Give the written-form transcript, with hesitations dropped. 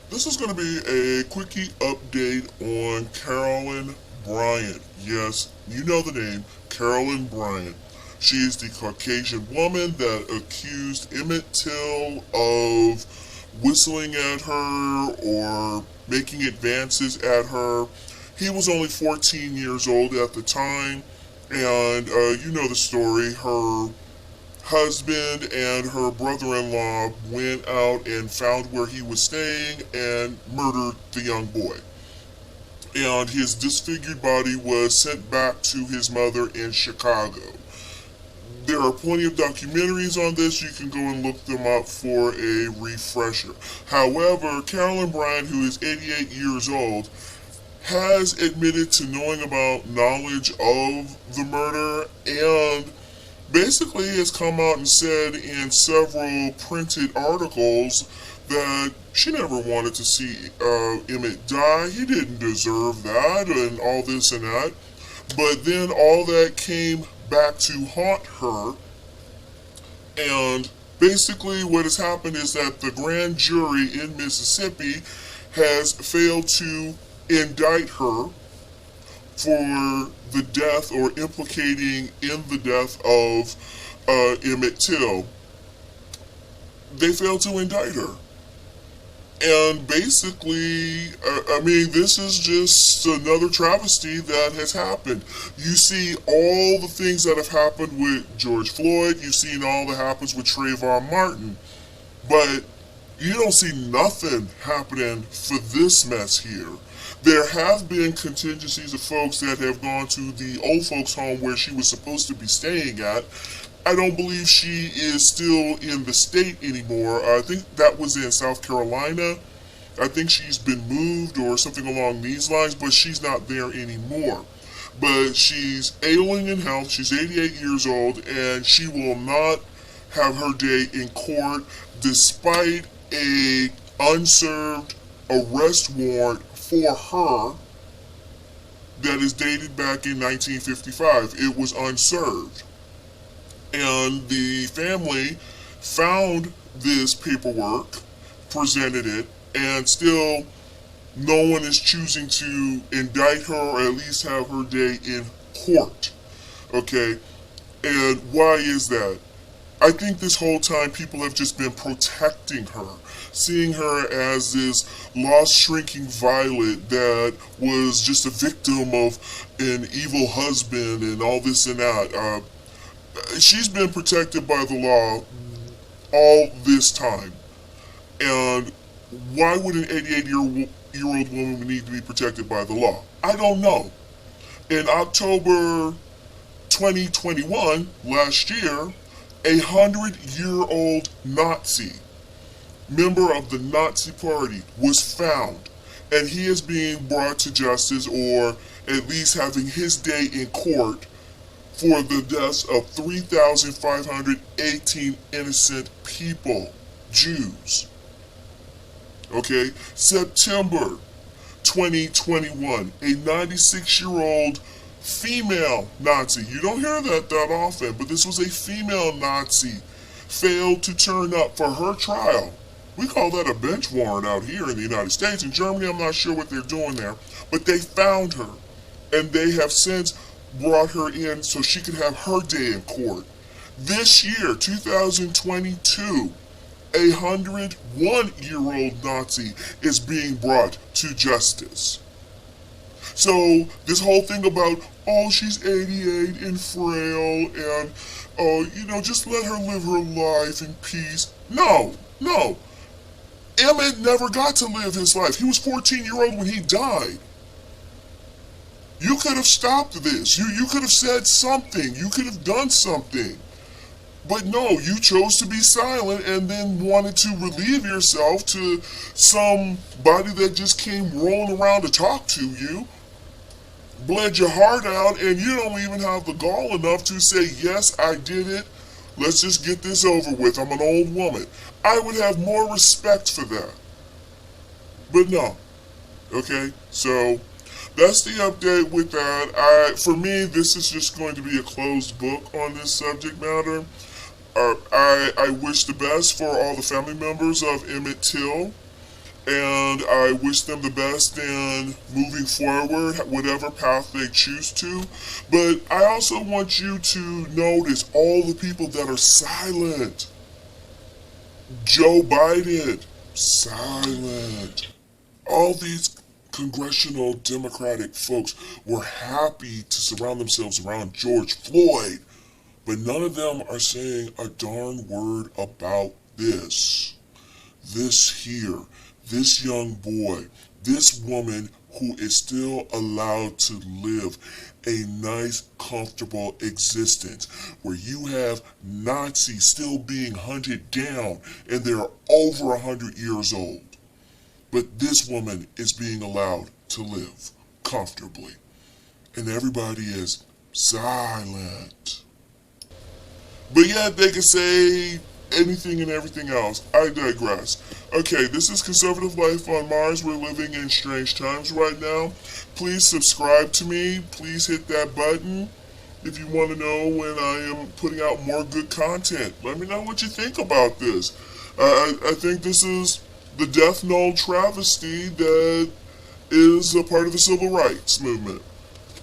This is going to be a quickie update on Carolyn Bryant. Yes, you know the name, Carolyn Bryant. She is the Caucasian woman that accused Emmett Till of whistling at her or making advances at her. He was only 14 years old at the time, and you know the story. Her husband and her brother-in-law went out and found where he was staying and murdered the young boy. And his disfigured body was sent back to his mother in Chicago. There are plenty of documentaries on this. You can go and look them up for a refresher. However, Carolyn Bryant, who is 88 years old, has admitted to knowing about knowledge of the murder and basically has come out and said in several printed articles that she never wanted to see Emmett die. He didn't deserve that and all this and that. But then all that came back to haunt her. And basically what has happened is that the grand jury in Mississippi has failed to indict her for the death or implicating in the death of Emmet Till. They failed to indict her. And basically, this is just another travesty that has happened. You see all the things that have happened with George Floyd. You've seen all that happens with Trayvon Martin. But you don't see nothing happening for this mess here. There have been contingencies of folks that have gone to the old folks home where she was supposed to be staying at. I don't believe she is still in the state anymore. I think that was in South Carolina. I think she's been moved or something along these lines, but she's not there anymore. But she's ailing in health. She's 88 years old, and she will not have her day in court despite a unserved arrest warrant for her that is dated back in 1955. It was unserved. And the family found this paperwork, presented it, and still no one is choosing to indict her or at least have her day in court. Okay? And why is that? I think this whole time people have just been protecting her, seeing her as this lost shrinking violet that was just a victim of an evil husband and all this and that. She's been protected by the law all this time. And why would an 88-year-old woman need to be protected by the law? I don't know. In October 2021, last year, a 100-year-old Nazi, member of the Nazi Party, was found, and he is being brought to justice, or at least having his day in court, for the deaths of 3,518 innocent people, Jews. Okay, September 2021, a 96-year-old female Nazi, you don't hear that often, but this was a female Nazi, failed to turn up for her trial. We call that a bench warrant out here in the United States. In Germany, I'm not sure what they're doing there, but they found her, and they have since brought her in so she could have her day in court. This year, 2022, a 101-year-old Nazi is being brought to justice. So this whole thing about, oh, she's 88 and frail and, just let her live her life in peace. No. Emmett never got to live his life. He was 14-year-old when he died. You could have stopped this. You could have said something. You could have done something. But no, you chose to be silent and then wanted to relieve yourself to somebody that just came rolling around to talk to you, bled your heart out, and you don't even have the gall enough to say, yes, I did it. Let's just get this over with. I'm an old woman. I would have more respect for that. But no. Okay? So that's the update with that. For me, this is just going to be a closed book on this subject matter. I wish the best for all the family members of Emmet Till. and I wish them the best in moving forward, whatever path they choose to. But I also want you to notice all the people that are silent. Joe Biden, silent. All these congressional Democratic folks were happy to surround themselves around George Floyd, but none of them are saying a darn word about this. This here, this young boy, this woman who is still allowed to live a nice, comfortable existence, where you have Nazis still being hunted down and they're over 100 years old. But this woman is being allowed to live comfortably. And everybody is silent. But yet they can say anything and everything else. I digress. Okay, this is Conservative Life on Mars. We're living in strange times right now. Please subscribe to me. Please hit that button if you want to know when I am putting out more good content. Let me know what you think about this. I think this is the death knell travesty that is a part of the civil rights movement.